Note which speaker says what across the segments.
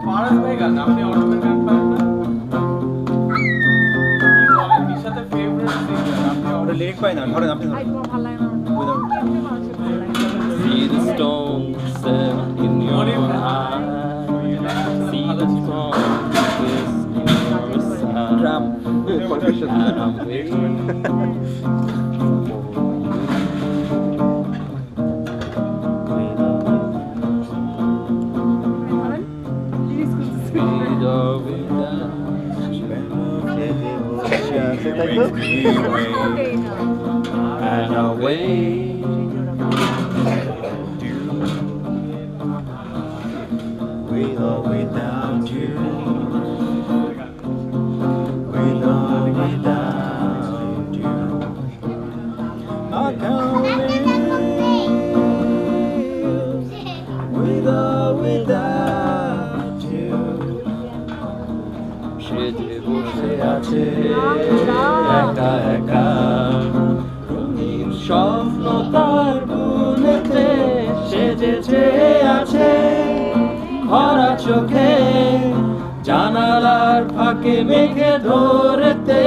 Speaker 1: পারাস ভাই গান আপনি অটোমের গান পারেন না? কি বলেন নিশাতে ফেভারিট সিঙ্গার আপনি
Speaker 2: ওটা লিরিক পাই না, ধরেন আপনি ধরেন।
Speaker 3: See the stone set in your eyes. See the storm in your side.
Speaker 2: Drum
Speaker 3: And I'm waiting with or without and I'll wait
Speaker 2: with or without you, with or without you, I can't live with or without you.
Speaker 3: সে যে বসে আছে একা একা রঙিন স্বপ্ন তার বুনেতে সে যে চেয়ে আছে ভরা চোখে জানালার ফাঁকে মেঘে ধরেতে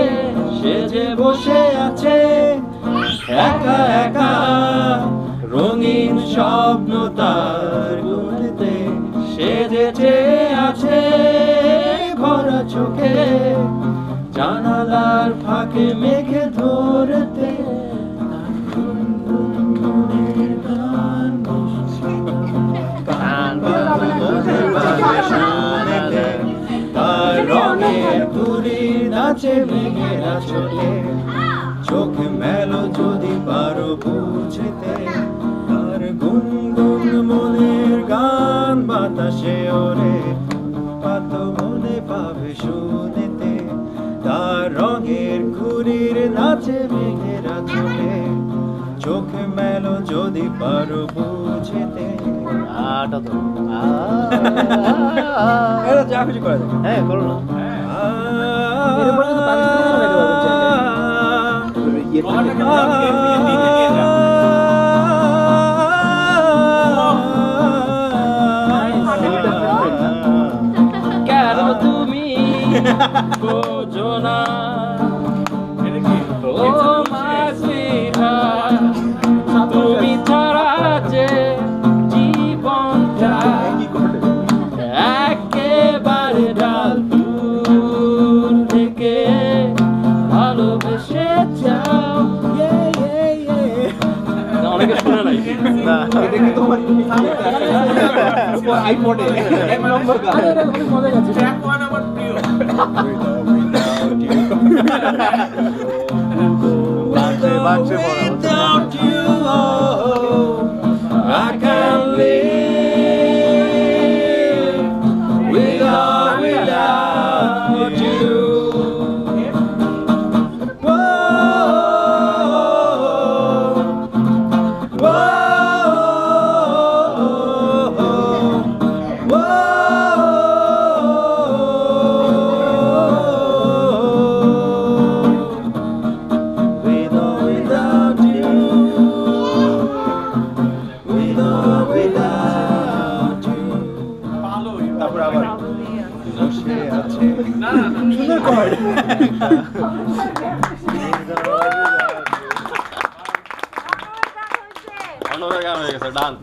Speaker 3: সে যে বসে আছে একা একা রঙিন স্বপ্ন তার বুনেতে সে যে চেয়ে আছে ভরা চোখে জানালার ফাঁকে মেঘে ধরেতে তার রঙের তুলি নাচে মেঘেরা চলে চোখে মেলো যদি পারো বুঝতে তার গুনগুন মনের গান বাতাসে ওরে পাত মনে পাবে শুনেতে তার রঙের কুড়ির নাচে মেঘেরা চলে চোখে মেলো যদি পারো বুঝতে আটা তো
Speaker 2: এটা যা কিছু করা যায়।
Speaker 3: হ্যাঁ করো না
Speaker 2: এরপরে তো পাকিস্তানি গান গাইতে পারবেন চাইলে।
Speaker 3: কেন তুমি বোঝো না ও my sweetheart, তুমি ছাড়া যে জীবনটা একেবারে ডাল দূর থেকে ভালোবেসে যাও অনেকে শুনে নাই
Speaker 2: না এটা কি তোমার আইফোনে এক নম্বর গান
Speaker 1: ট্র্যাক 1 আমার প্রিয়
Speaker 2: without you, I can't live with or without you. Whoa, whoa, with or without you, with or without you.
Speaker 1: ভালো
Speaker 2: তারপর আবার বসে আছে
Speaker 1: না না না
Speaker 2: সুন্দর কর্ড
Speaker 3: অন্য গান হয়ে গেছে ডান